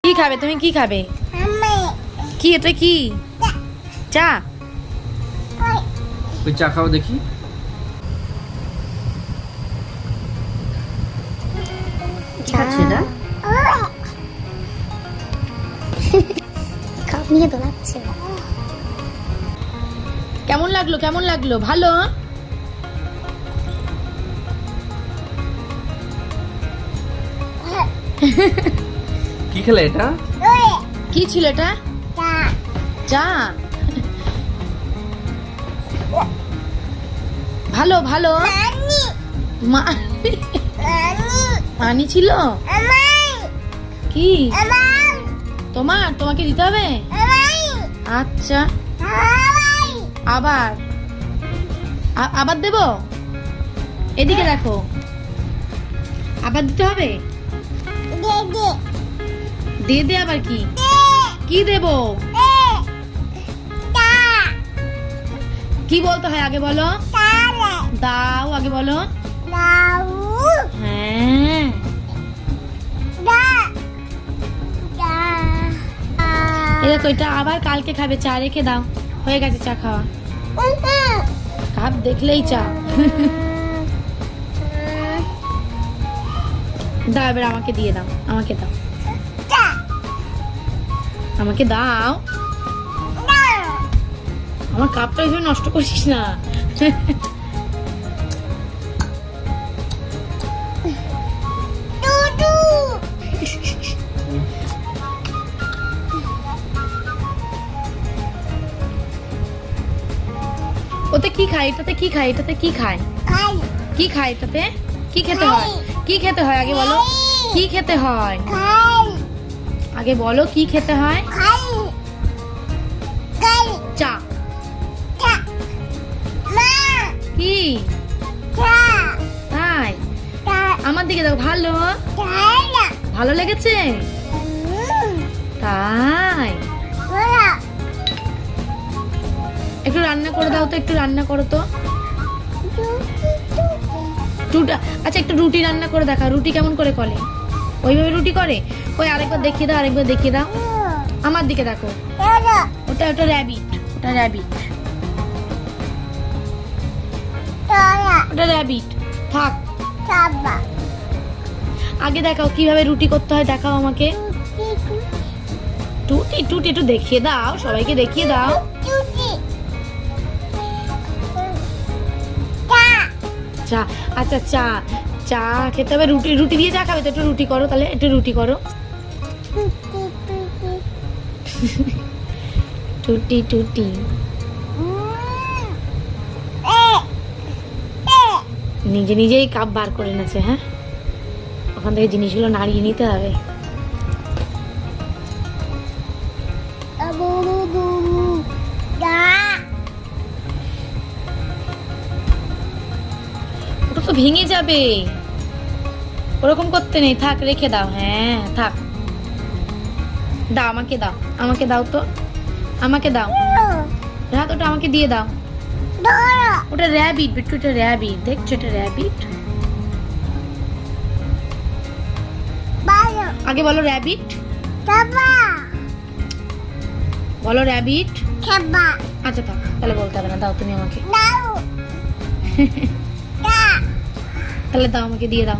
কি খাবে তুমি? কি খাবে? কি এটা? কি চা? ওই চা খাও দেখি। না কাপ নিয়ে দোলাচ্ছে। কেমন লাগলো? কেমন লাগলো? ভালো? কি খেলে এটা? কি ছিল এটা? চা। ভালো ভালো। মানি ছিল? কি তোমার? তোমাকে দিতে হবে? আচ্ছা, আবার আবার দেব? এদিকে দেখো, আবার দিতে হবে? দিয়ে দে। আবার কি কি দেব? কি বলতে হয় আগে বলো? দাও আগে বলো। হ্যাঁ, এই দেখো, এটা আবার কালকে খাবে। চা রেখে দাও, হয়ে গেছে চা খাওয়া। কাপ দেখলেই চা। দাও, এবার আমাকে দিয়ে দাও। আমাকে দাও, আমাকে দাও। আমার কাপটা এইভাবে নষ্ট করছিস না। ওতে কি খায়? এটাতে কি খায়? এটাতে কি খায়? কি খায় এটাতে? কি খেতে হয়? কি খেতে হয় আগে বলো? কি খেতে হয় আগে বলো? কি খেতে হয়? চা। কি তাই? আমার দিকে দাও। ভালো ভালো লেগেছে তাই? একটু রান্না করে দাও তো, একটু রান্না করো তো। আচ্ছা, একটু রুটি রান্না করে দেখা। রুটি কেমন করে করে? ওইভাবে রুটি করে? ওই আরেকবার দেখিয়ে দাও, আরেকবার দেখিয়ে দাও। আমার দিকে দেখো। ওটা ওটা র্যাবিট, ওটা র্যাবিট, ওটা র্যাবিট। থাক, আগে দেখাও কিভাবে রুটি করতে হয়, দেখাও আমাকে। টুটি টুটি একটু দেখিয়ে দাও, সবাইকে দেখিয়ে দাও। চা, আচ্ছা চা, চা খেতে হবে। রুটি, রুটি দিয়ে চা খাবে তো? একটু রুটি করো তাহলে, একটু রুটি করো। টুটি টুটি নিজে নিজেই কাপ বার করে নেছে। হ্যাঁ, ওখান থেকে জিনিসগুলো নাড়িয়ে নিতে হবে। ওটা তো ভেঙে যাবে, ওরকম করতে নেই। থাক, রেখে দাও। হ্যাঁ থাক, দাও আমাকে, দাও আমাকে, দাও তো আমাকে, দাও। রাত, ওটা আমাকে দিয়ে দাও। ওটা র্যাবিট বিট্টু, এটা র্যাবিট। দেখছো, এটা র্যাবিট। আগে বলো র্যাবিট, বলো র্যাবিট। আচ্ছা থাক, তাহলে বলতে হবে না। দাও তুমি আমাকে, তাহলে দাও আমাকে, দিয়ে দাও।